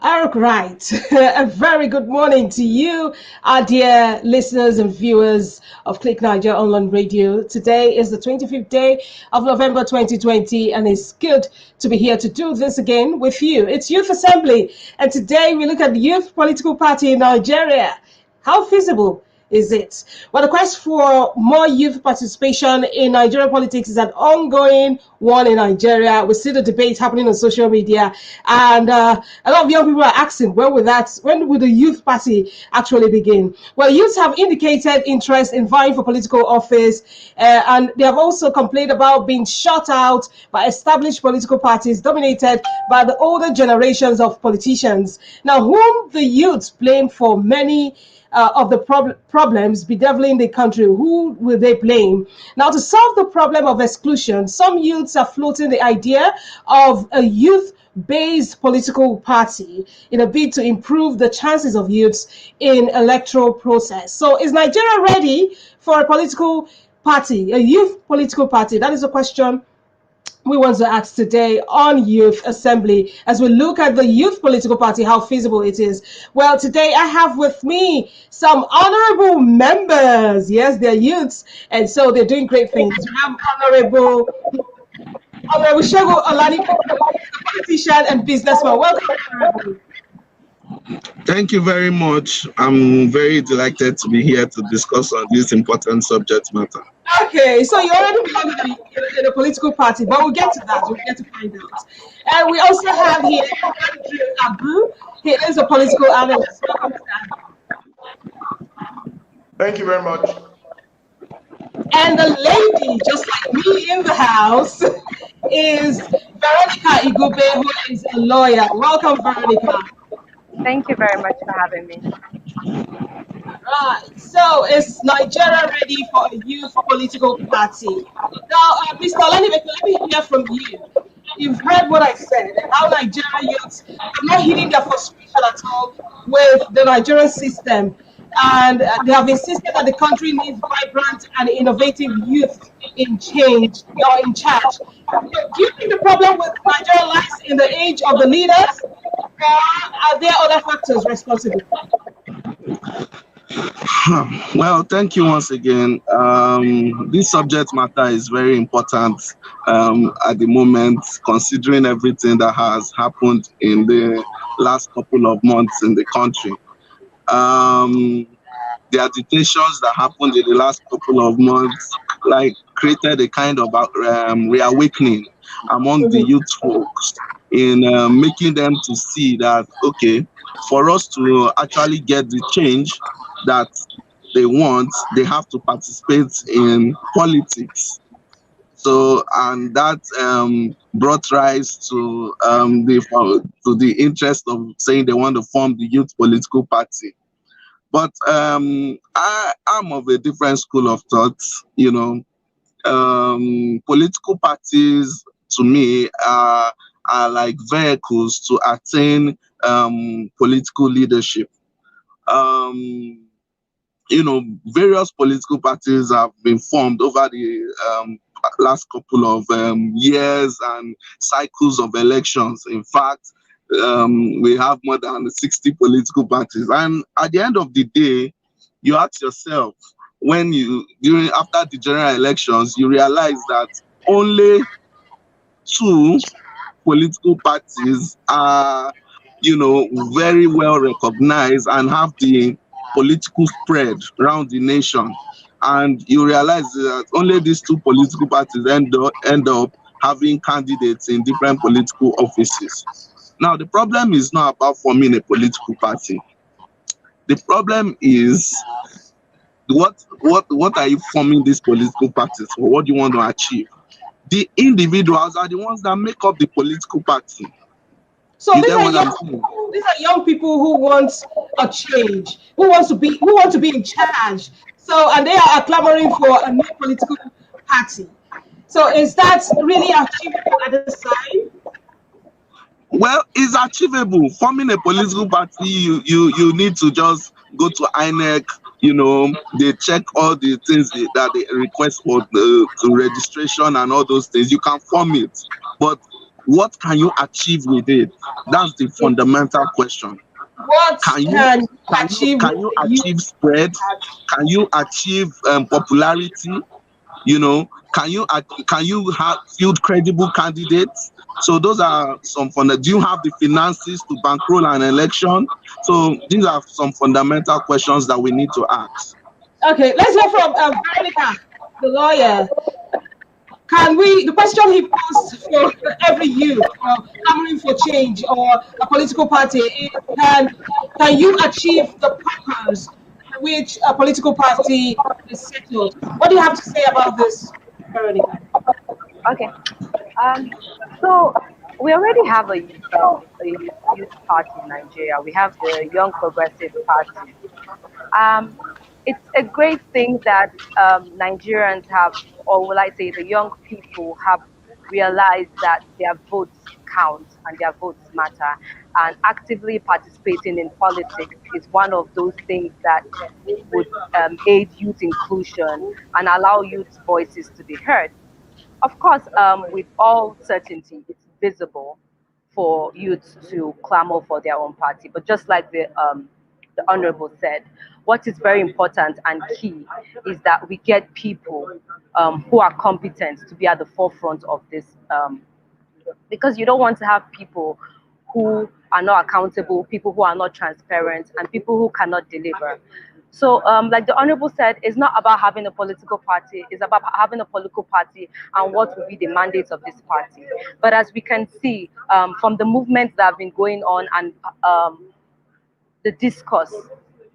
All right. A very good morning to you, our dear listeners and viewers of Click Niger Online Radio. Today is the 25th day of November 2020, and it's good to be here to do this again with you. It's Youth Assembly, and today we look at the Youth Political Party in Nigeria. How feasible is it? Well, the quest for more youth participation in Nigerian politics is an ongoing one in Nigeria. We see the debate happening on social media, and a lot of young people are asking, when will the youth party actually begin? Well, youths have indicated interest in vying for political office, and they have also complained about being shut out by established political parties dominated by the older generations of politicians. Now, whom the youths blame for many of the problems bedeviling the country, who will they blame? Now, to solve the problem of exclusion, some youths are floating the idea of a youth-based political party in a bid to improve the chances of youths in electoral process. So, is Nigeria ready for a political party, a youth political party? That is a question we want to ask today on Youth Assembly as we look at the Youth Political Party, how feasible it is. Well, today I have with me some honorable members. Yes, they're youths, and so they're doing great things. We have Honorable Segun Olanipo, a politician and businessman. Welcome, Honorable. Thank you very much. I'm very delighted to be here to discuss on this important subject matter. Okay, so you already belong in a political party, but we'll get to that. We'll get to find out. And we also have here Andrew Abu. He is a political analyst. Welcome to Andrew. Thank you very much. And the lady, just like me in the house, is Veronica Igube, who is a lawyer. Welcome, Veronica. Thank you very much for having me. Right, so is Nigeria ready for a youth political party? Now, Mr. Olanipo, let me hear from you. You've heard what I said, how Nigerian youths are not hitting their frustration at all with the Nigerian system. And they have insisted that the country needs vibrant and innovative youth in charge. Do you think the problem with Nigeria lies in the age of the leaders, or are there other factors responsible? Well, thank you once again. This subject matter is very important at the moment, considering everything that has happened in the last couple of months in the country. The agitations that happened in the last couple of months, created a kind of reawakening among the youth folks in making them to see that, okay, for us to actually get the change that they want, they have to participate in politics. So, and that brought rise to the interest of saying they want to form the youth political party. But I'm of a different school of thought. Political parties to me are like vehicles to attain political leadership. Various political parties have been formed over the last couple of years and cycles of elections. In fact, we have more than 60 political parties. And at the end of the day, you ask yourself, after the general elections, you realize that only 2 political parties are, very well recognized and have the political spread around the nation. And you realize that only these 2 political parties end up having candidates in different political offices. Now, the problem is not about forming a political party. The problem is, what are you forming these political parties for? What do you want to achieve? The individuals are the ones that make up the political party. So these are young people who want a change, who want to be in charge. So, and they are clamoring for a new political party. So, is that really achievable at this time? Well, it's achievable. Forming a political party, you need to just go to INEC. They check all the things that they request for the registration and all those things. You can form it, but What can you achieve with it? That's the fundamental question. What Can you achieve can you with achieve spread? Can you achieve popularity? You know, can you have field credible candidates? So those are some do you have the finances to bankroll an election? So these are some fundamental questions that we need to ask. Okay, let's hear from Veronica, the lawyer. The question he posed for every youth clamoring for change or a political party is, can you achieve the purpose for which a political party is settled? What do you have to say about this, Veronica? Okay. So we already have a youth party in Nigeria. We have the Young Progressive Party. Um, it's a great thing that Nigerians have, or will I say, the young people have realized that their votes count and their votes matter. And actively participating in politics is one of those things that would aid youth inclusion and allow youth voices to be heard. Of course, with all certainty, it's visible for youths to clamor for their own party. But just like the honorable said, what is very important and key is that we get people who are competent to be at the forefront of this, because you don't want to have people who are not accountable, people who are not transparent, and people who cannot deliver. So, like the honorable said, it's not about having a political party, it's about having a political party and what will be the mandates of this party. But as we can see from the movements that have been going on and the discourse,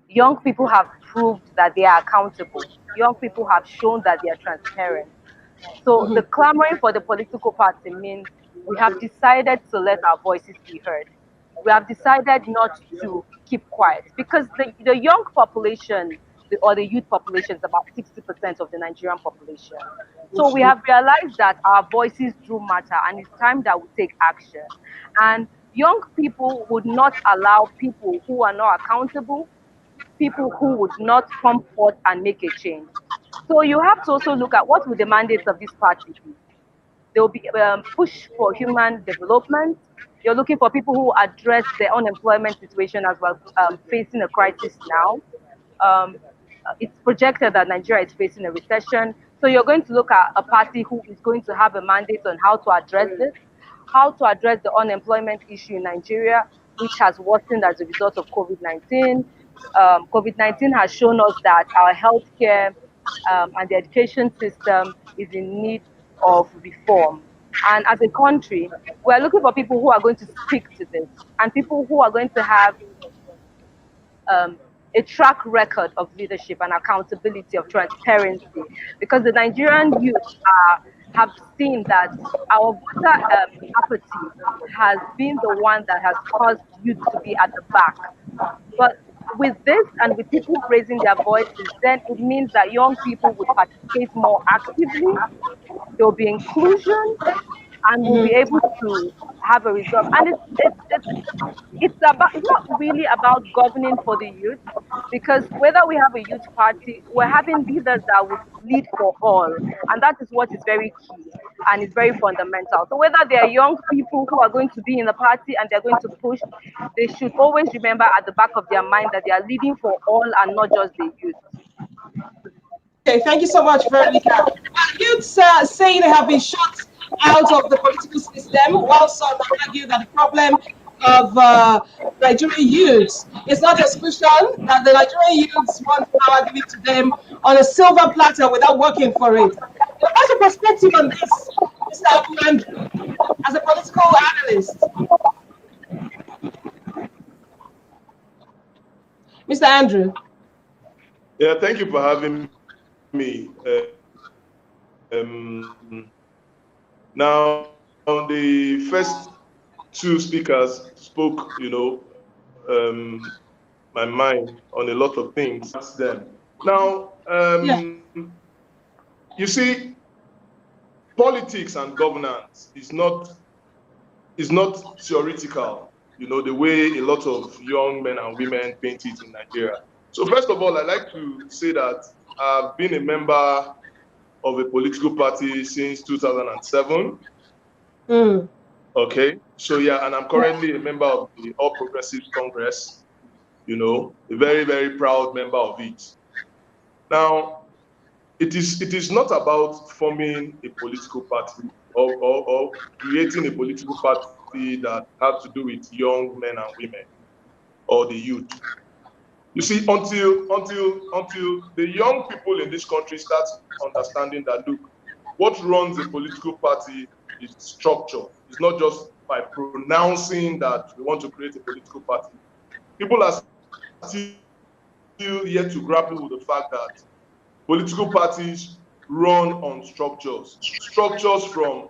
young people have proved that they are accountable. Young people have shown that they are transparent. So the clamoring for the political party means we have decided to let our voices be heard. We have decided not to keep quiet because the young population or the youth population is about 60% of the Nigerian population. So we have realized that our voices do matter and it's time that we take action. And young people would not allow people who are not accountable, people who would not come forth and make a change. So you have to also look at what will the mandates of this party be. There will be push for human development. You're looking for people who address the unemployment situation as well, facing a crisis now. It's projected that Nigeria is facing a recession. So you're going to look at a party who is going to have a mandate on how to address this, how to address the unemployment issue in Nigeria, which has worsened as a result of COVID-19. COVID-19 has shown us that our healthcare and the education system is in need of reform. And as a country, we're looking for people who are going to speak to this and people who are going to have a track record of leadership and accountability, of transparency, because the Nigerian youth have seen that our voter apathy has been the one that has caused youth to be at the back. But with this and with people raising their voices, then it means that young people would participate more actively, there will be inclusion, and we'll be able to have a result. And it's not really about governing for the youth, because whether we have a youth party, we're having leaders that would lead for all, and that is what is very key and is very fundamental. So whether they are young people who are going to be in the party and they're going to push, they should always remember at the back of their mind that they are leading for all and not just the youth. Okay, thank you so much, Veronica. Youths say they have been shut out of the political system, while some argue that the problem of Nigerian youths is not exclusion, that the Nigerian youths want power given to them on a silver platter without working for it. What's your perspective on this, Mr. Abu Andrew, as a political analyst? Mr. Andrew. Yeah, thank you for having me. Now, the first two speakers spoke, my mind on a lot of things. Them. Now, you see, politics and governance is not theoretical, the way a lot of young men and women paint it in Nigeria. So first of all, I'd like to say that I've been a member of a political party since 2007. Okay, so yeah, and I'm currently a member of the All Progressives Congress, you know, a very, very proud member of it. Now, it is not about forming a political party or creating a political party that has to do with young men and women or the youth. You see, until the young people in this country start understanding that, look, what runs a political party is structure. It's not just by pronouncing that we want to create a political party. People are still yet to grapple with the fact that political parties run on structures from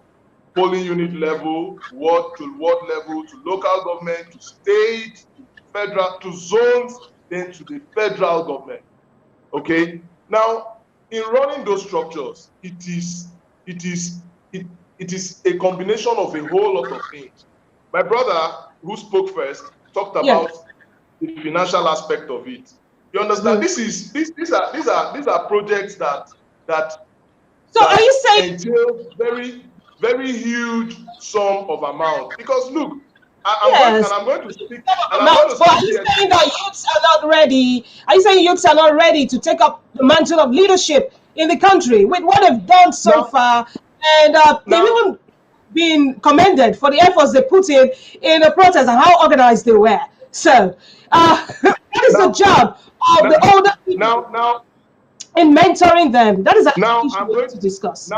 polling unit level, ward to ward level, to local government, to state, to federal, to zones, then to the federal government. Okay. Now, in running those structures, it is a combination of a whole lot of things. My brother, who spoke first, talked about the financial aspect of it. You understand? These are projects that So are you saying entail very, very huge sum of amount? Because look, I'm going to speak. But are you saying that youths are not ready? Are you saying youths are not ready to take up the mantle of leadership in the country with what they've done so far? And they've even been commended for the efforts they put in the protest and how organized they were. So that is the job of the older people in mentoring them. That is an issue I'm going to discuss.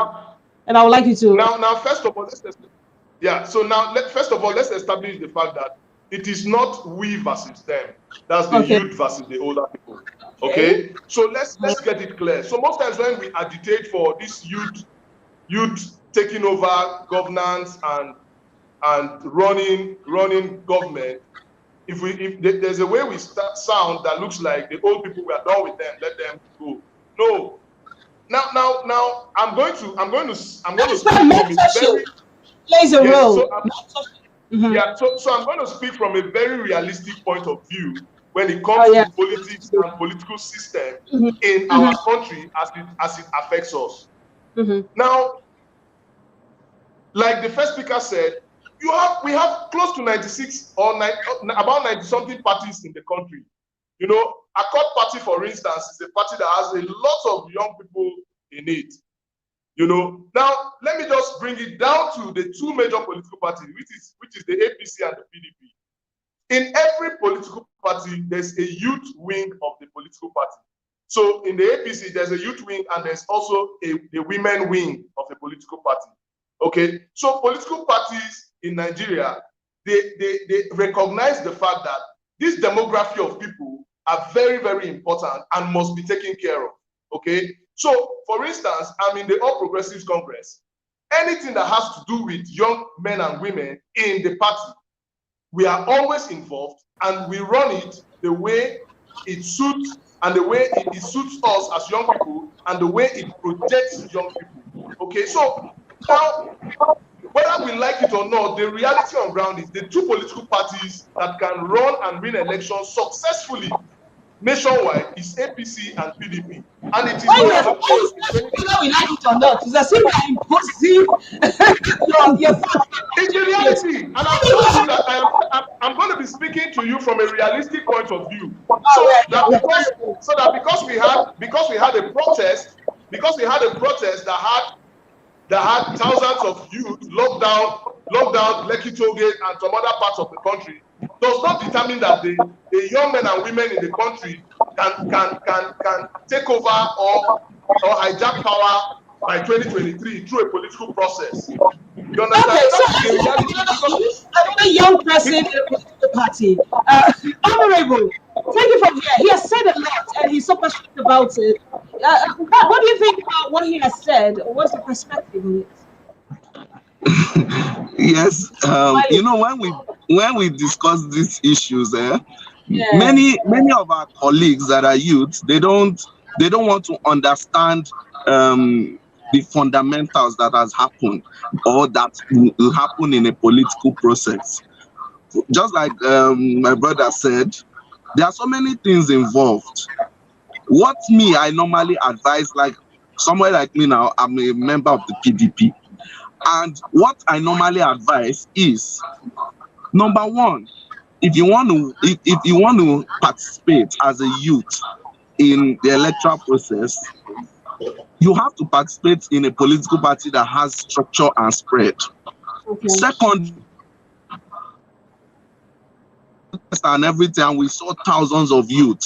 And I would like you to now first of all, first of all, let's establish the fact that it is not we versus them. That's the youth versus the older people. Okay? So let's get it clear. So most times when we agitate for this youth taking over governance and running government, if there's a way we sound that looks like the old people, we are done with them, let them go. No. Now I'm going to speak from a very plays a role. So I'm going to speak from a very realistic point of view when it comes to politics and political system in our country as it affects us. Now, like the first speaker said, we have close to 96 or about 90 something parties in the country. You know, Accord Party, for instance, is a party that has a lot of young people in it. You know, now let me just bring it down to the two major political parties, which is the APC and the PDP. In every political party, there's a youth wing of the political party. So in the APC, there's a youth wing and there's also a women wing of the political party. Okay, so political parties in Nigeria, they recognize the fact that this demography of people are very, very important and must be taken care of. Okay, so for instance, I'm in the All Progressives Congress. Anything that has to do with young men and women in the party, we are always involved and we run it the way it suits and the way it suits us as young people and the way it protects young people. Okay, so now, whether we like it or not, the reality on ground is the two political parties that can run and win elections successfully nationwide is APC and PDP. And it is whether we like it or not, it's as if I'm imposing it's the reality. And I'm telling you that I'm going to be speaking to you from a realistic point of view. So that because we had a protest that had thousands of youth locked down Lekki Tollgate and some other parts of the country, does not determine that the young men and women in the country can take over or hijack power by 2023 through a political process. You understand? Another young person in a political party, Honorable, take it from here. He has said a lot and he's so passionate about it. What do you think about what he has said? What's your perspective on it? Yes, you know, when we discuss these issues, many of our colleagues that are youth, they don't want to understand the fundamentals that has happened or that will happen in a political process. Just like my brother said, there are so many things involved. What I normally advise, like somewhere like me now, I'm a member of the PDP. And what I normally advise is, number one, if you want to participate as a youth in the electoral process, you have to participate in a political party that has structure and spread. Okay. Second, and everything, we saw thousands of youth.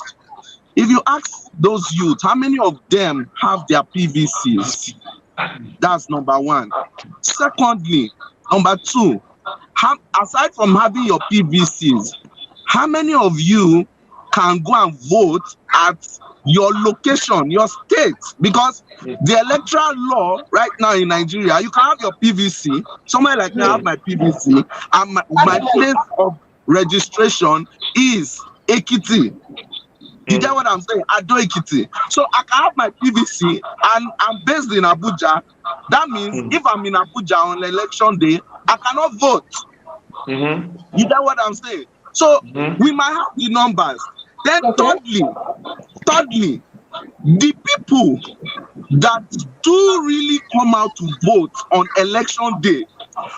If you ask those youth, how many of them have their PVCs? That's number one. Secondly, number two, aside from having your PVCs, how many of you can go and vote at your location, your state? Because the electoral law right now in Nigeria, you can have your PVC, somewhere like me, I have my PVC, and my place of registration is Ekiti. You get what I'm saying? Ado Ekiti. So I can have my PVC and I'm based in Abuja. That means if I'm in Abuja on election day, I cannot vote. You get what I'm saying? So we might have the numbers. Then thirdly, the people that do really come out to vote on election day,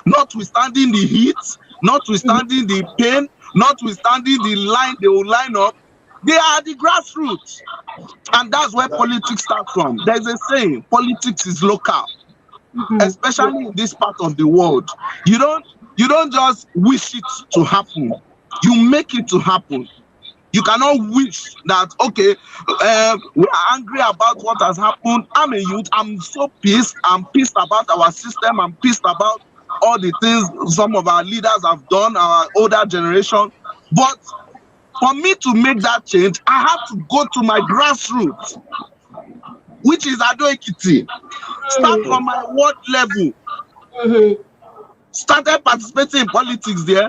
notwithstanding the heat, notwithstanding the pain, notwithstanding the line they will line up, they are the grassroots. And that's where politics starts from. There's a saying, politics is local, especially in this part of the world. You don't just wish it to happen. You make it to happen. You cannot wish that, okay, we are angry about what has happened. I'm a youth. I'm so pissed. I'm pissed about our system. I'm pissed about all the things some of our leaders have done, our older generation. But for me to make that change, I have to go to my grassroots, which is Ado Ekiti. Start from my ward level. Started participating in politics there,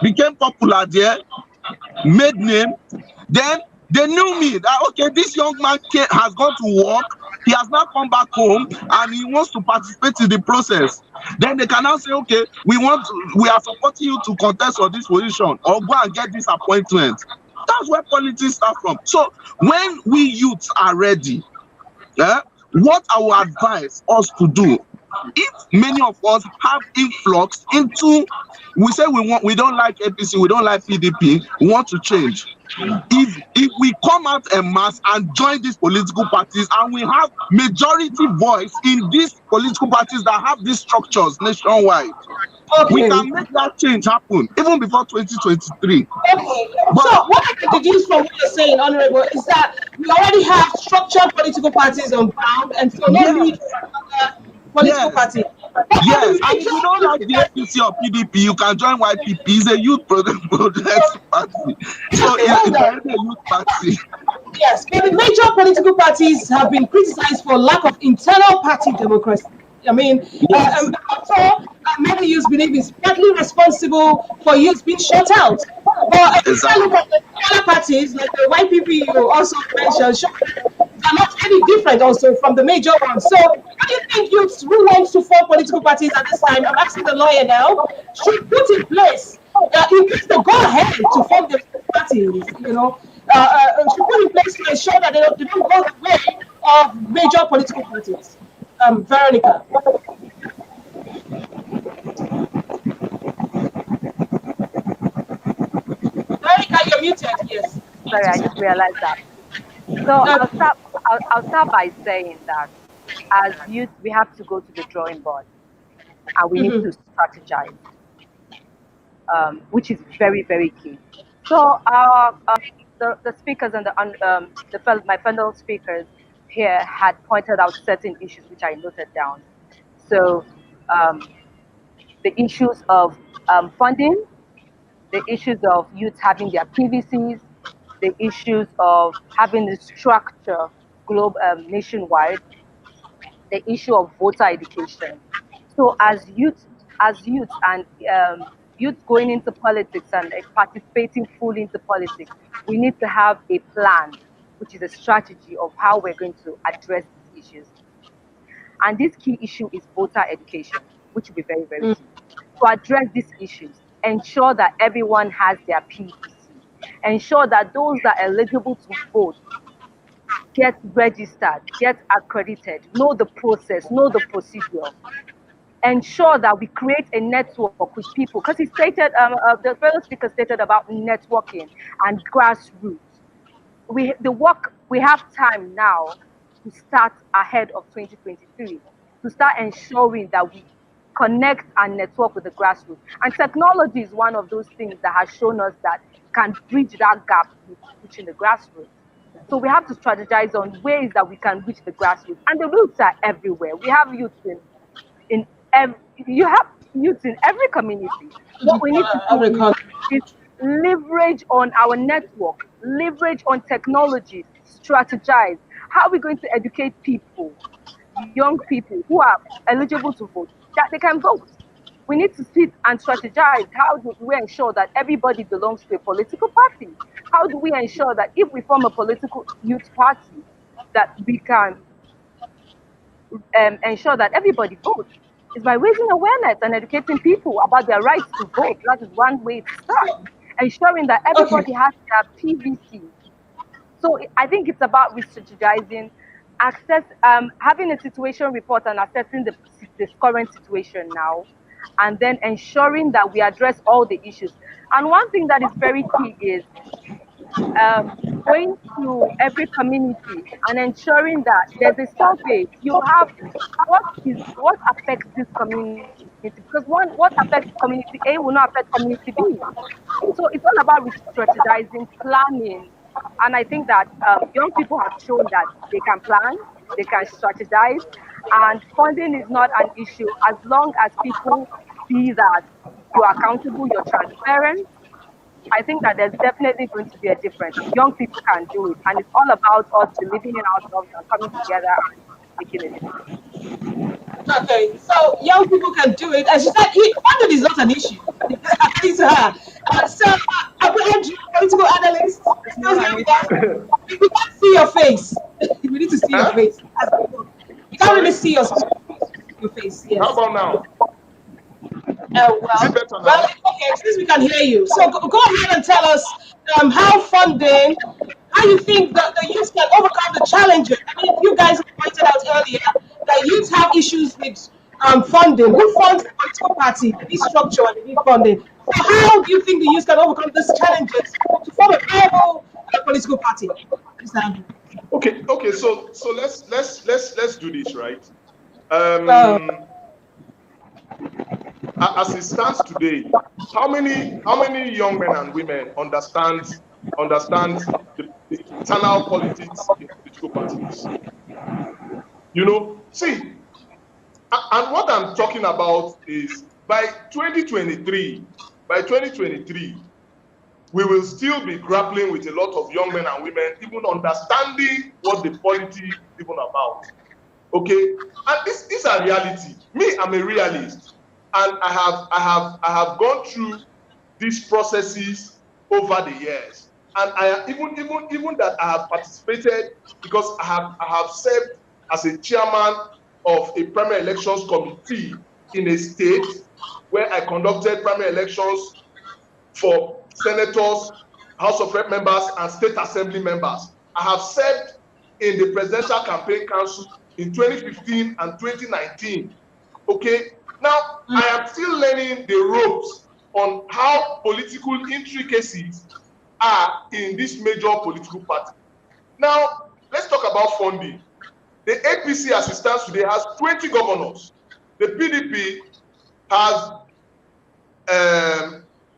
became popular there, made name. Then they knew me that, okay, this young man has gone to work, he has now come back home and he wants to participate in the process. Then they can now say, okay, we are supporting you to contest for this position or go and get this appointment. That's where politics start from. So when we youths are ready, what I will advise us to do, if many of us have influx into, we say we don't like APC, we don't like PDP, we want to change. If we come out en masse and join these political parties and we have majority voice in these political parties that have these structures nationwide, we can make that change happen even before 2023. But so what I can deduce from what you're saying, Honorable, is that we already have structured political parties on ground, and so no need for political party. Yes, and if you don't like the APC or PDP, you can join YPP. It's a youth protest party. So it's a youth party. Yes, but the major political parties have been criticized for lack of internal party democracy. I mean, many youths believe is partly responsible for youths being shut out. But if you look at the other parties, like the YPP you also mentioned, are not any different also from the major ones. So what do you think youths who want to form political parties at this time, I'm asking the lawyer now, should put in place, in case they go ahead to form the parties, should put in place to ensure that they don't go the way of major political parties? Veronica. Veronica, you're muted, yes. Sorry, I just realized that. So I'll start by saying that as youth, we have to go to the drawing board and we need to strategize, which is very, very key. So the speakers and my fellow speakers here had pointed out certain issues which I noted down. So the issues of funding, the issues of youth having their PVCs, the issues of having the structure nationwide, the issue of voter education. So as youth and youth going into politics and participating fully into politics, we need to have a plan, which is a strategy of how we're going to address these issues. And this key issue is voter education, which will be very, very key. To address these issues, ensure that everyone has their PVC. Ensure that those that are eligible to vote get registered, get accredited, know the process, know the procedure. ensure that we create a network with people. Because he stated, the fellow speaker stated about networking and grassroots. We have time now to start ahead of 2023, to start ensuring that we connect and network with the grassroots. And technology is one of those things that has shown us that can bridge that gap with reaching the grassroots. So we have to strategize on ways that we can reach the grassroots. And the roots are everywhere. We have youth you have youth in every community. What we need to do is leverage on our network, leverage on technology, strategize. How are we going to educate people, young people who are eligible to vote, that they can vote? We need to sit and strategize. How do we ensure that everybody belongs to a political party? How do we ensure that if we form a political youth party, that we can ensure that everybody votes? Is by raising awareness and educating people about their rights to vote. That is one way to start. Ensuring that everybody has their PVC. So I think it's about re-strategizing, having a situation report and assessing the current situation now, and then ensuring that we address all the issues. And one thing that is very key is going to every community and ensuring that there's a survey. You have what affects this community, because what affects community A will not affect community B. So it's all about strategizing, planning, and I think that young people have shown that they can plan, they can strategize, and funding is not an issue as long as people see that you're accountable, you're transparent. I think that there's definitely going to be a difference. Young people can do it, and it's all about us believing in ourselves and coming together and making a difference. Okay, so young people can do it. As you said, funding is not an issue. According to her. So, Abraham, political analyst, still here with us. We can't see your face. We need to see your face. You can't really see your face. Yes. How about now? Well, okay, since we can hear you. So go ahead and tell us how you think that the youth can overcome the challenges. I mean, you guys pointed out earlier that youth have issues with funding. Who funds the political party, the structure and the funding? So how do you think the youth can overcome these challenges to form a viable political party? Okay. So let's do this, right? As it stands today, how many young men and women understand the internal politics in political parties? See, and what I'm talking about is by 2023, we will still be grappling with a lot of young men and women, even understanding what the politics is even about. Okay, and these are reality. Me, I'm a realist. And I have gone through these processes over the years, and I even that I have participated because I have served as a chairman of a primary elections committee in a state where I conducted primary elections for senators, House of Rep members, and state assembly members. I have served in the Presidential Campaign Council in 2015 and 2019. Okay. Now, I am still learning the ropes on how political intricacies are in this major political party. Now, let's talk about funding. The APC, as it stands today, has 20 governors. The PDP has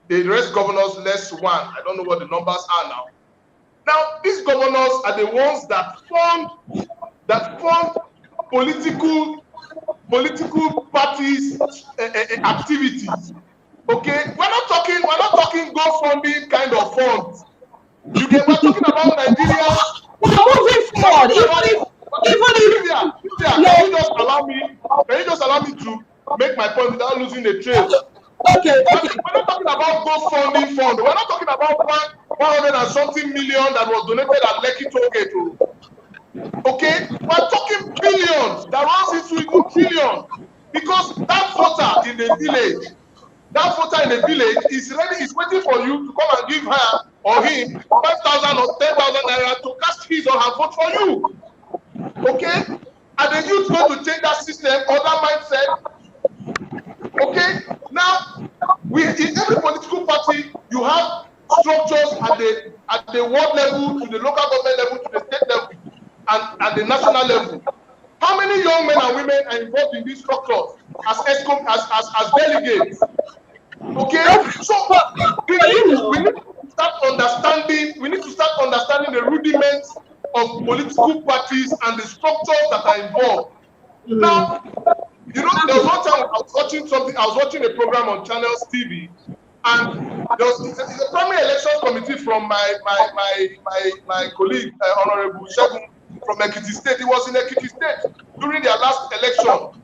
the rest governors less one. I don't know what the numbers are now. Now, these governors are the ones that fund political parties activities. Okay, we're not talking GoFundMe kind of funds. We're talking about Nigeria. We're moving forward. Can you just allow me to make my point without losing the trail? Okay. We're not talking about GoFundMe fund. We're not talking about 100 and something million that was donated at Lekki Tollgate. Okay, we're talking billions that runs into even trillions, because that voter in the village is waiting for you to come and give her or him 5,000 or 10,000 naira to cast his or her vote for you. Okay, and the youth going to change that system or that mindset? Okay, now in every political party you have structures at the ward level, to the local government level, to the state level, and at the national level. How many young men and women are involved in these structures as delegates? Okay, so we need to start understanding. We need to start understanding the rudiments of political parties and the structures that are involved. Now, you know, there was one time I was watching something. I was watching a program on Channels TV, and there was a primary elections committee from my colleague, Honorable Shegun from Ekiti State. He was in Ekiti State during their last election,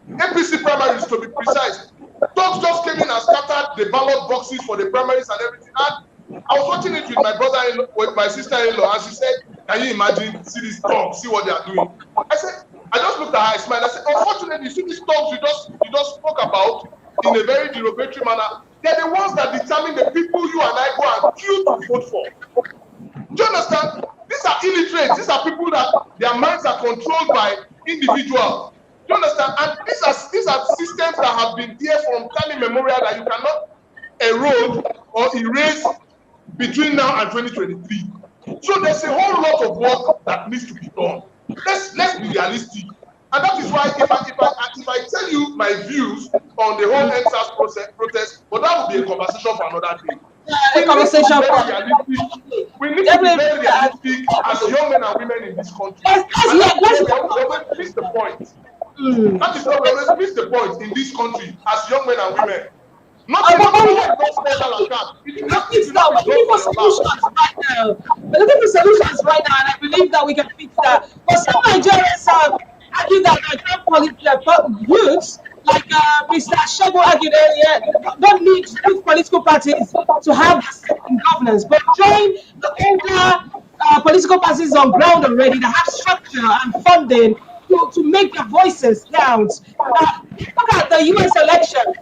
APC primaries to be precise. Dogs just came in and scattered the ballot boxes for the primaries and everything. And I was watching it with my brother, with my sister-in-law, and she said, "Can you imagine? See these dogs, see what they are doing." I said, I just looked at her, I smiled. I said, "Unfortunately, you see these dogs you just spoke about in a very derogatory manner. They're the ones that determine the people you and I go and queue to vote for." Do you understand? These are illiterates. These are people that their minds are controlled by individuals. Do you understand? And these are systems that have been there from time immemorial that you cannot erode or erase between now and 2023. So there's a whole lot of work that needs to be done. Let's be realistic. And that is why if I tell you my views on the whole NSAS protest, but that will be a conversation for another day. We need to be very realistic as young men and women in this country. And we always miss the point. That is why we always miss the point in this country as young men and women. Not special account. We're looking for solutions right now. We're looking for solutions right now, and I believe that we can fix that. But some Nigerians argue that Nigerian youths, like Mr. Shogo argued earlier, don't need political parties to have this in governance, but join the older political parties on ground already that have structure and funding to make their voices count. Look at the US election.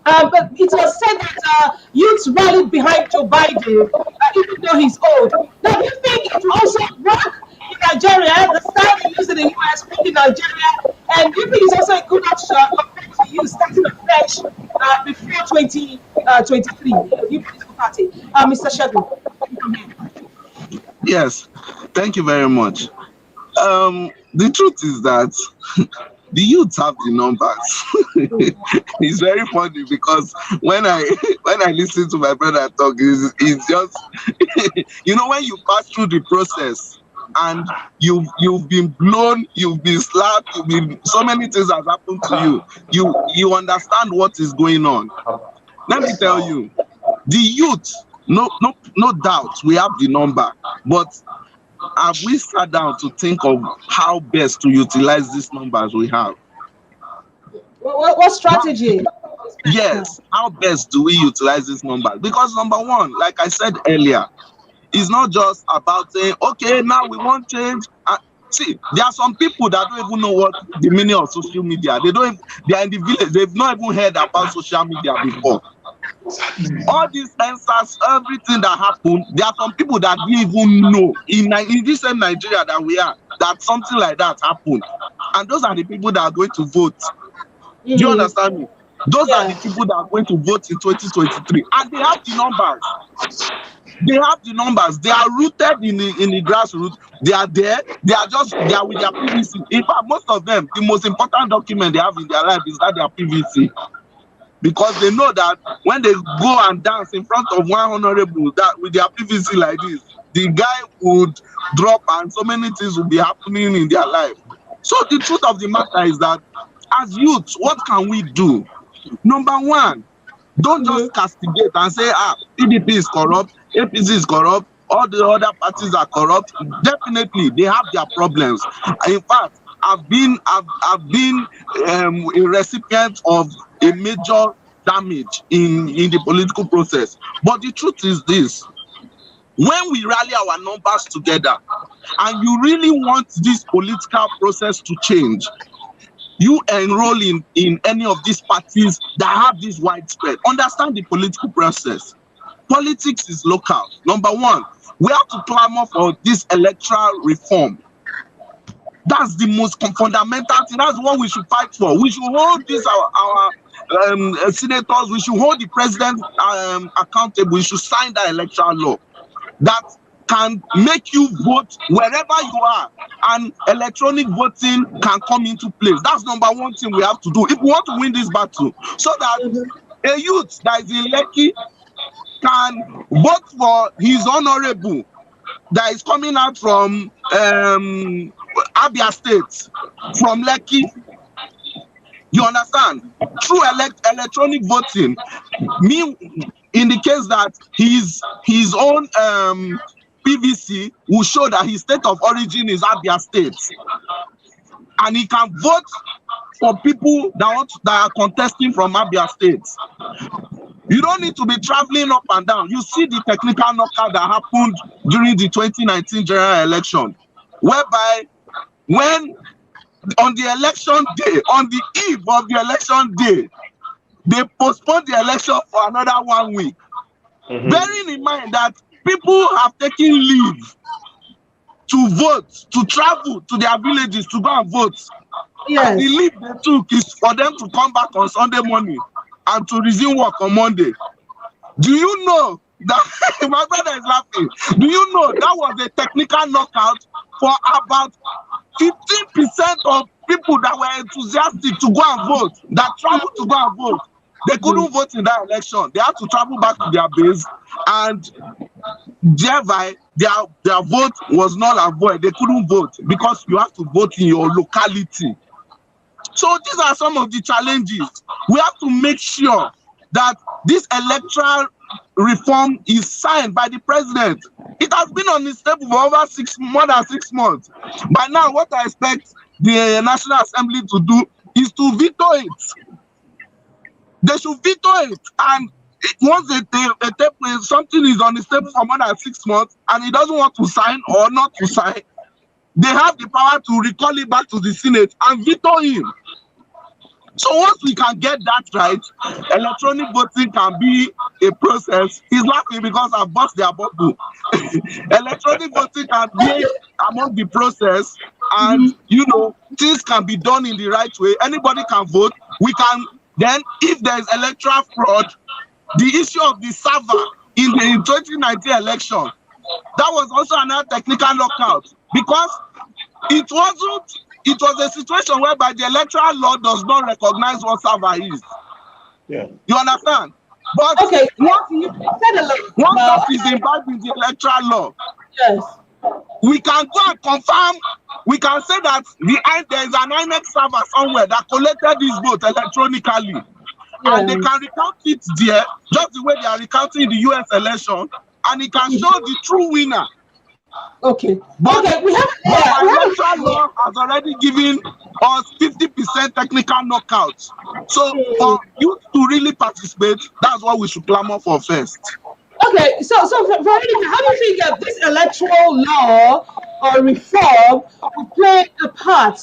But it was said that youths rallied behind Joe Biden, even though he's old. Now, do you think it will also work in Nigeria? The style they use in the US work in Nigeria, and do you think it's also a good option compared to you starting afresh before 2023? You political party, Mr. Shegun. Yes, thank you very much. The truth is that the youths have the numbers. It's very funny because when I listen to my brother talk, it's just you know, when you pass through the process and you've been blown, you've been slapped, so many things have happened to you. You understand what is going on. Let me tell you, the youth, no doubt, we have the number, but have we sat down to think of how best to utilize these numbers we have? What strategy? Yes, how best do we utilize these numbers? Because number one, like I said earlier, it's not just about saying, okay, now we want change. See, there are some people that don't even know what the meaning of social media. They are in the village. They've not even heard about social media before. All these answers, everything that happened, there are some people that didn't even know in this same Nigeria that we are, that something like that happened. And those are the people that are going to vote. Do you understand me? Those are the people that are going to vote in 2023. And they have the numbers. They have the numbers. They are rooted in the grassroots. They are there. They are with their PVC. In fact, most of them, the most important document they have in their life is that their PVC. Because they know that when they go and dance in front of one honorable that with their PVC like this, the guy would drop and so many things will be happening in their life. So the truth of the matter is that as youths, what can we do? Number one, don't just castigate and say, PDP is corrupt, APC is corrupt, all the other parties are corrupt. Definitely, they have their problems. In fact, I've been a recipient of a major damage in the political process. But the truth is this: when we rally our numbers together and you really want this political process to change, you enroll in any of these parties that have this widespread. Understand the political process. Politics is local. Number one, we have to clamor for this electoral reform. That's the most fundamental thing. That's what we should fight for. We should hold this our senators. We should hold the president accountable. We should sign that electoral law that can make you vote wherever you are, and electronic voting can come into place. That's number one thing we have to do if we want to win this battle, so that a youth that is in Lekki can vote for his honorable that is coming out from Abia State, from Lekki. You understand? Through electronic voting, me in the case that his own PVC will show that his state of origin is Abia State, and he can vote for people that are contesting from Abia State. You don't need to be traveling up and down. You see the technical knockout that happened during the 2019 general election, whereby when on the election day, on the eve of the election day, they postponed the election for another 1 week. Bearing in mind that people have taken leave to vote, to travel to their villages to go and vote. Yes. And the leave they took is for them to come back on Sunday morning and to resume work on Monday. Do you know that my brother is laughing? Do you know that was a technical knockout for about 15% of people that were enthusiastic to go and vote, that traveled to go and vote? They couldn't vote in that election. They had to travel back to their base, and thereby their vote was null and void. They couldn't vote because you have to vote in your locality. So these are some of the challenges. We have to make sure that this electoral reform is signed by the president. It has been on his table for over more than 6 months. By now, what I expect the National Assembly to do is to veto it. They should veto it, and once something is on his table for more than 6 months and he doesn't want to sign or not to sign, they have the power to recall it back to the Senate and veto him. So once we can get that right, electronic voting can be a process. He's laughing because I bust their bubble. Electronic voting can be among the process, and things can be done in the right way. Anybody can vote. We can then, if there is electoral fraud, the issue of the server in the 2019 election, that was also another technical knockout, because it was a situation whereby the electoral law does not recognize what server is. Yeah. You understand? But okay, you said a lot. Once that is imbibed in the electoral law, yes, we can go and confirm. We can say that there is an INEC server somewhere that collected this vote electronically, and they can recount it there, just the way they are recounting the US election, and it can show the true winner. Okay. But we have electoral law has already given us 50% technical knockouts. So for you to really participate, that's what we should clamor for first. Okay, so Veronica, how do you think that this electoral law or reform will play a part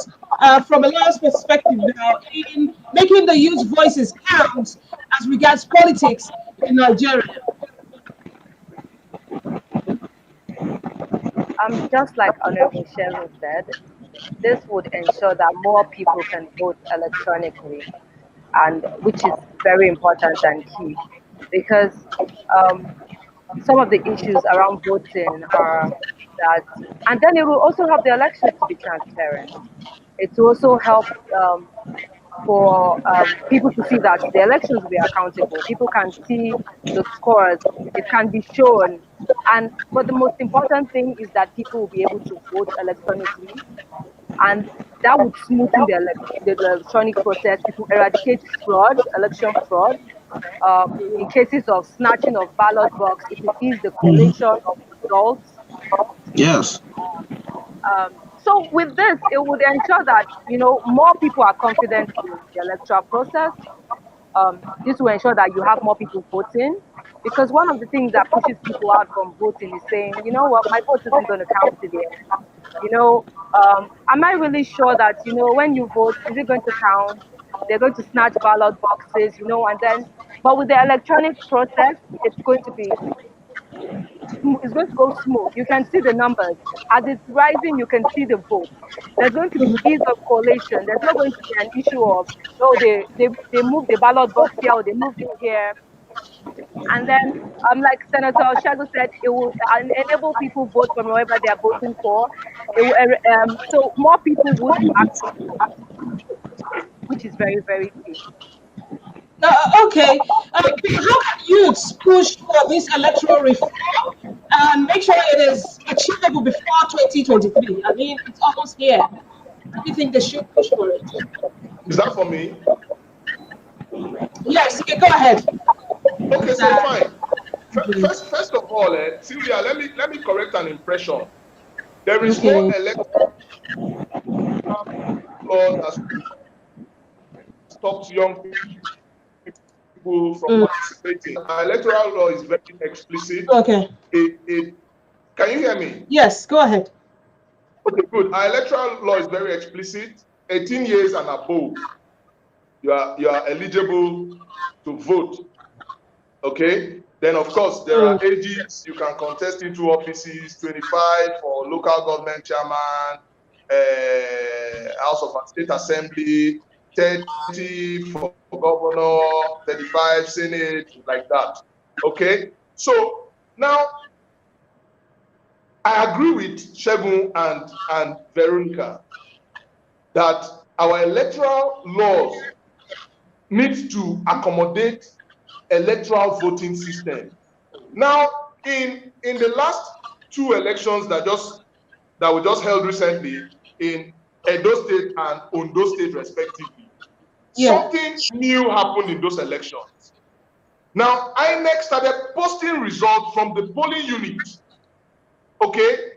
from a law's perspective now in making the youth voices count as regards politics in Nigeria? Just like Honorable Sheldon said, this would ensure that more people can vote electronically, and which is very important and key, because some of the issues around voting are that, and then it will also help the elections to be transparent. It will also help for people to see that the elections will be accountable. People can see the scores. It can be shown. But the most important thing is that people will be able to vote electronically, and that would smoothen the electronic process. It will eradicate fraud, election fraud. In cases of snatching of ballot box, it will ease the collation of results. Yes. So with this, it would ensure that more people are confident in the electoral process. This will ensure that you have more people voting, because one of the things that pushes people out from voting is saying, you know what, my vote isn't going to count today. Am I really sure that when you vote, is it going to count? They're going to snatch ballot boxes, and then, but with the electronic process, it's going to be it's going to go smooth. You can see the numbers. As it's rising, you can see the vote. There's going to be ease of collation. There's not going to be an issue of, oh, they moved the ballot box here or they moved it here. And then, like Senator Shago said, it will enable people vote from wherever they are voting for. It will, so more people would actually vote, which is very, very key. Okay. How can youths push for this electoral reform and make sure it is achievable before 2023? I mean, it's almost here. Do you think they should push for it? Is that for me? Yes, okay, go ahead. Okay, so fine. First of all, Sylvia, let me correct an impression. There is no electoral law that stops young people from participating. Our electoral law is very explicit. Okay. Can you hear me? Yes, go ahead. Okay, good. Our electoral law is very explicit. 18 years and above, you are eligible to vote. Okay. Then of course there are ages you can contest into offices. 25 for local government chairman, House of State Assembly, 30 for governor, 35 Senate, like that. Okay. So now I agree with Shegun and Veronica that our electoral laws need to accommodate electoral voting system. Now, in the last two elections that we just held recently in Edo State and Ondo State respectively, something new happened in those elections. Now, INEC started posting results from the polling unit. Okay,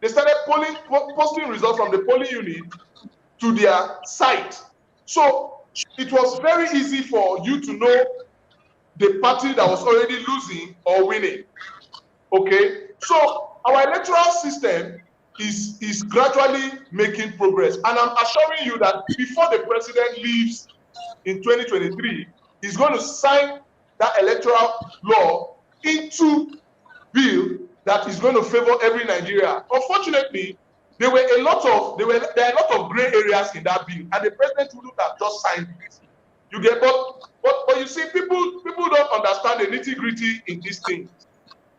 they started posting results from the polling unit to their site. So it was very easy for you to know the party that was already losing or winning. Okay, so our electoral system is gradually making progress, and I'm assuring you that before the president leaves in 2023, he's going to sign that electoral law into bill that is going to favor every Nigeria. Unfortunately, there are a lot of gray areas in that bill, and the president wouldn't have just signed it. You get, but you see, people don't understand the nitty-gritty in these things.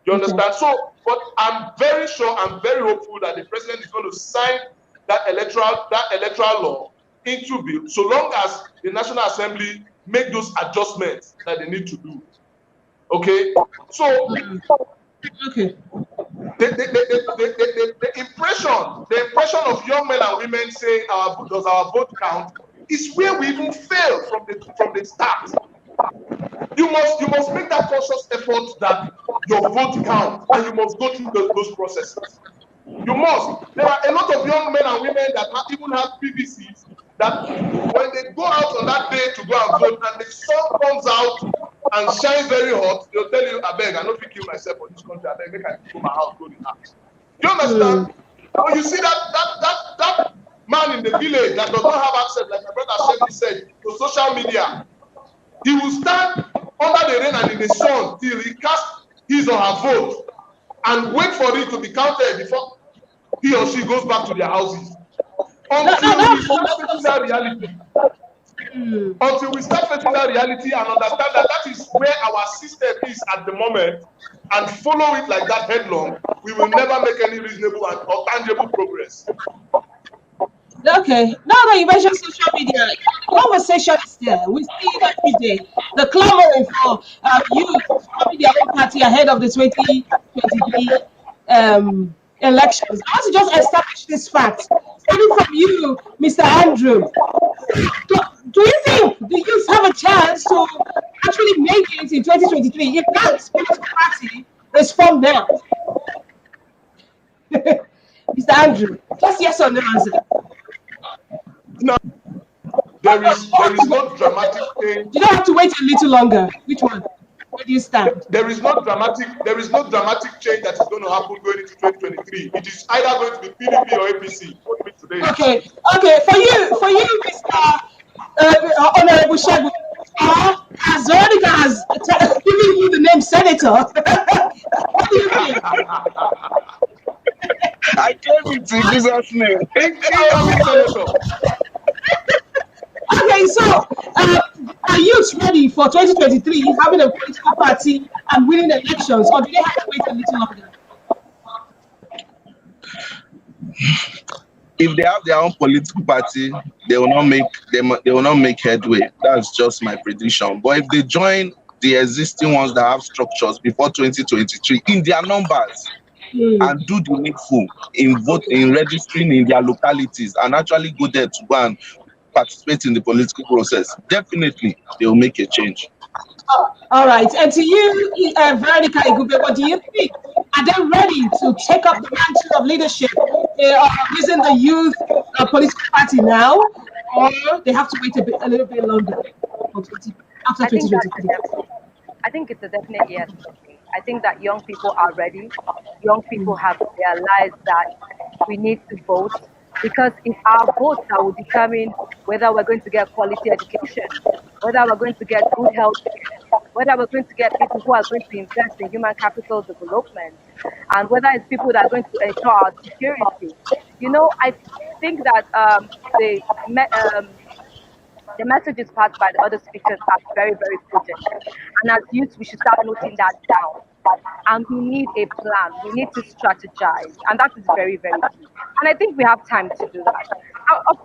You understand? So, but I'm very sure, I'm very hopeful that the president is going to sign that electoral law into bill, so long as the National Assembly make those adjustments that they need to do. Okay? So, okay. The impression of young men and women saying does our vote count is where we even fail from the start. You must make that conscious effort that your vote counts, and you must go through those processes. You must. There are a lot of young men and women that even have PVCs that when they go out on that day to go and vote and the sun comes out and shines very hot, they'll tell you, I beg, I don't kill myself for this country, I beg, make I go my house, go in the house. You understand? When you see that man in the village that does not have access, like my brother Shegun said, to social media, he will stand under the rain and in the sun till he casts his or her vote and wait for it to be counted before he or she goes back to their houses. Until we start facing that reality. Until we start facing that reality and understand that is where our system is at the moment, and follow it like that headlong, we will never make any reasonable or tangible progress. Okay, now that you mentioned social media, the conversation is there. We see it every day. The clamoring for youth having their own party ahead of the 2023 elections. I want to just establish this fact. Starting from you, Mr. Andrew, do you think the youth have a chance to actually make it in 2023 if that political party is formed now? Mr. Andrew, just yes or no answer. No, there is no dramatic change. You don't have to wait a little longer. Which one? Where do you stand? There is no dramatic change that is going to happen going into 2023. It is either going to be PDP or APC. Okay. For you, Mr. Honorable Shegun, as Veronica has given you the name senator, What do you think? I claim it in Jesus' name. Incoming senator. Okay, so are you ready for 2023 having a political party and winning elections, or do they have to wait a little longer? If they have their own political party, they will not make headway. That's just my prediction. But if they join the existing ones that have structures before 2023 in their numbers and do the needful in registering in their localities and actually go there to go and participate in the political process, definitely they will make a change. All right, and to you, Veronica Igube, what do you think? Are they ready to take up the mantle of leadership using the youth political party now, or they have to wait a little bit longer after 2023? I think it's a definite yes for me. I think that young people are ready. Young people have realized that we need to vote, because it's our votes that will determine whether we're going to get quality education, whether we're going to get good health, whether we're going to get people who are going to invest in human capital development, and whether it's people that are going to ensure our security. You know, I think that the messages passed by the other speakers are very, very cogent. And as youth, we should start noting that down. And we need a plan. We need to strategize. And that is very, very key. And I think we have time to do that.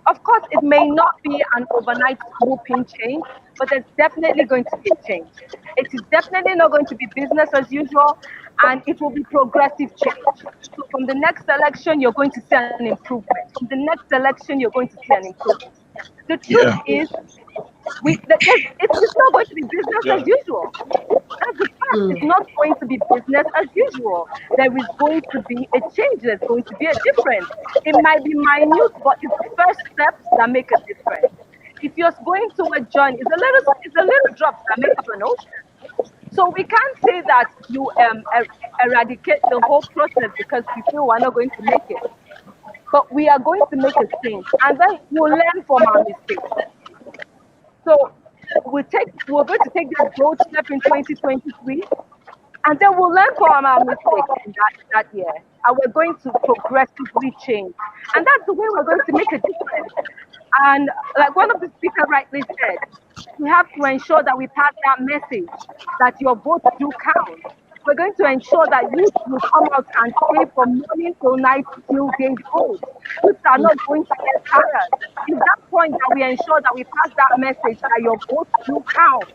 Of course, it may not be an overnight swooping change, but there's definitely going to be a change. It is definitely not going to be business as usual, and it will be progressive change. So from the next election, you're going to see an improvement. From the next election, you're going to see an improvement. The truth is, it's not going to be business as usual. That's the fact. It's not going to be business as usual. There is going to be a change. There's going to be a difference. It might be minute, but it's the first steps that make a difference. If you're going to a joint, it's a little drops that make up an ocean. So we can't say that you eradicate the whole process because we feel we're not going to make it. But we are going to make a change, and then we'll learn from our mistakes. So we're going to take that bold step in 2023, and then we'll learn from our mistakes in that year. And we're going to progressively change. And that's the way we're going to make a difference. And like one of the speakers rightly said, we have to ensure that we pass that message that your votes do count. We're going to ensure that youth will come out and stay from morning till night till they vote. Youth are not going to get tired. It's that point that we ensure that we pass that message that your votes do count.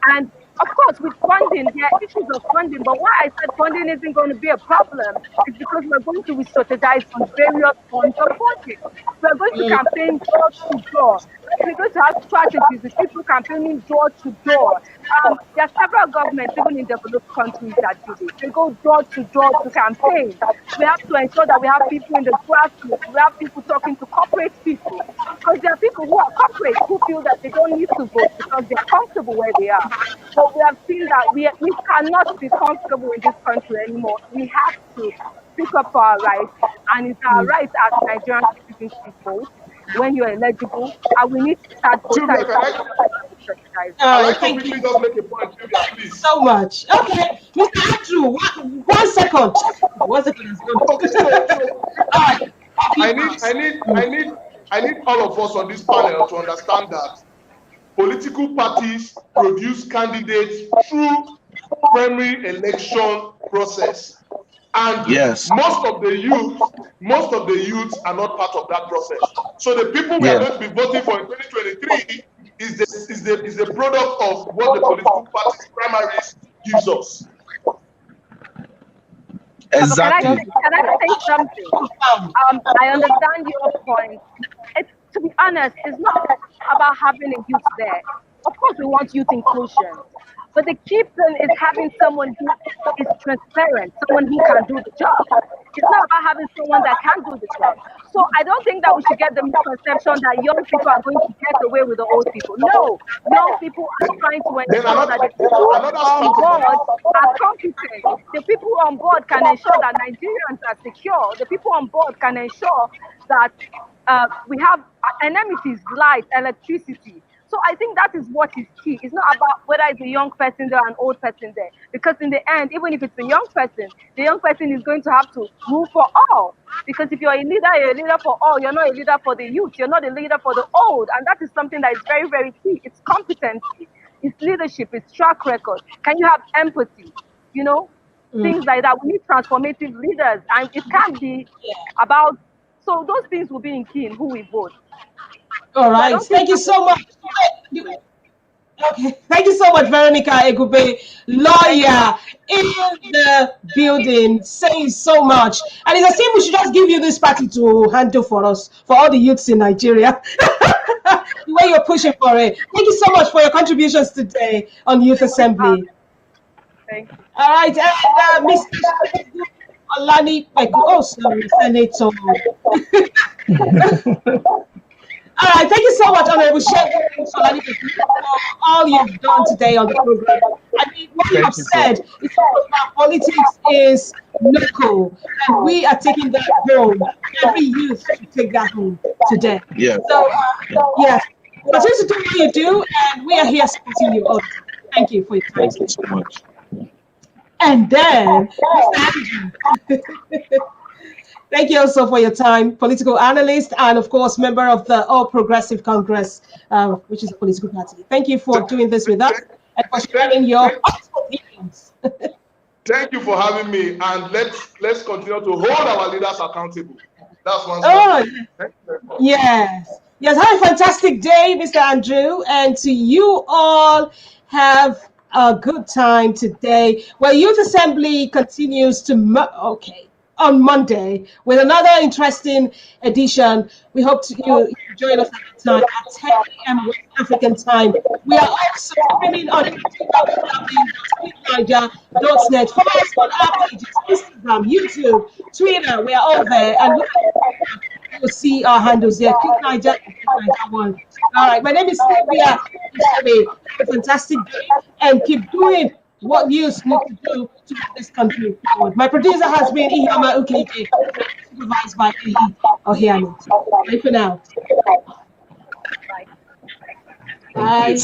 And of course, with funding, there are issues of funding, but why I said funding isn't going to be a problem is because we're going to re-strategize on various forms of funding. We're going to campaign door to door. We're going to have strategies with people campaigning door to door. There are several governments, even in developed countries, that do this. They go door to door to campaign. We have to ensure that we have people in the grassroots. We have people talking to corporate people. Because there are people who are corporate who feel that they don't need to vote because they're comfortable where they are. But we have seen that we cannot be comfortable in this country anymore. We have to speak up for our rights. And it's our right as Nigerian citizens to vote when you're eligible. And we need to start voting. Thank you. Just make a point, please. So much. Okay, Mr. Andrew, 1 second. 1 second is good. I need all of us on this panel to understand that political parties produce candidates through primary election process. And most of the youth are not part of that process. So the people we are going to be voting for in 2023 is the product of what the political parties primaries gives us. Exactly. Can I say something? I understand your point. To be honest, it's not about having a youth there. Of course, we want youth inclusion. But the key thing is having someone who is transparent, someone who can do the job. It's not about having someone that can do the job. So I don't think that we should get the misconception that young people are going to get away with the old people. No, young people are trying to ensure that the people on board are competent. The people on board can ensure that Nigerians are secure. The people on board can ensure that we have amenities, light, electricity. So I think that is what is key. It's not about whether it's a young person there or an old person there. Because in the end, even if it's a young person, the young person is going to have to rule for all. Because if you're a leader for all. You're not a leader for the youth. You're not a leader for the old. And that is something that is very, very key. It's competency. It's leadership. It's track record. Can you have empathy? You know, things like that. We need transformative leaders. And it can't be about, so those things will be in key in who we vote. All right. Thank you so much. Okay. Thank you so much, Veronica Egube, lawyer in the building, saying so much. And it's as if we should just give you this party to handle for us, for all the youths in Nigeria. The way you're pushing for it. Thank you so much for your contributions today on Youth Assembly. Thank you. All right. And Mr. Olani, sorry, Senator. All right, thank you so much, Honorable Sheikh, for all you've done today on the program. I mean, what you have said is that politics is local, and we are taking that home. Every youth should take that home today. Yeah. So, yes, continue to do what you do, and we are here supporting you all. Thank you for your time. Thank you so much. And then, Mr. Andrew. Thank you also for your time, political analyst, and of course, member of the All Progressive Congress, which is a political party. Thank you for doing this with us and for sharing your opinions. Thank you for having me, and let's continue to hold our leaders accountable. That's one. Oh, yes. Yes, have a fantastic day, Mr. Andrew, and to you all, have a good time today. Well, Youth Assembly continues to, on Monday with another interesting edition. We hope you join us at the time at 10 a.m. West African time. We are also streaming on www.clickniger.net. Follow us on our pages, Instagram, YouTube, Twitter. We are all there, and you will see our handles there. Click Niger, Click Niger1. All right, my name is Sylvia. Have a fantastic day and keep doing what youth need to do to move this country forward. My producer has been Ihama Ukeke, supervised by Ehi Ohiano. Bye for now. Bye. Bye.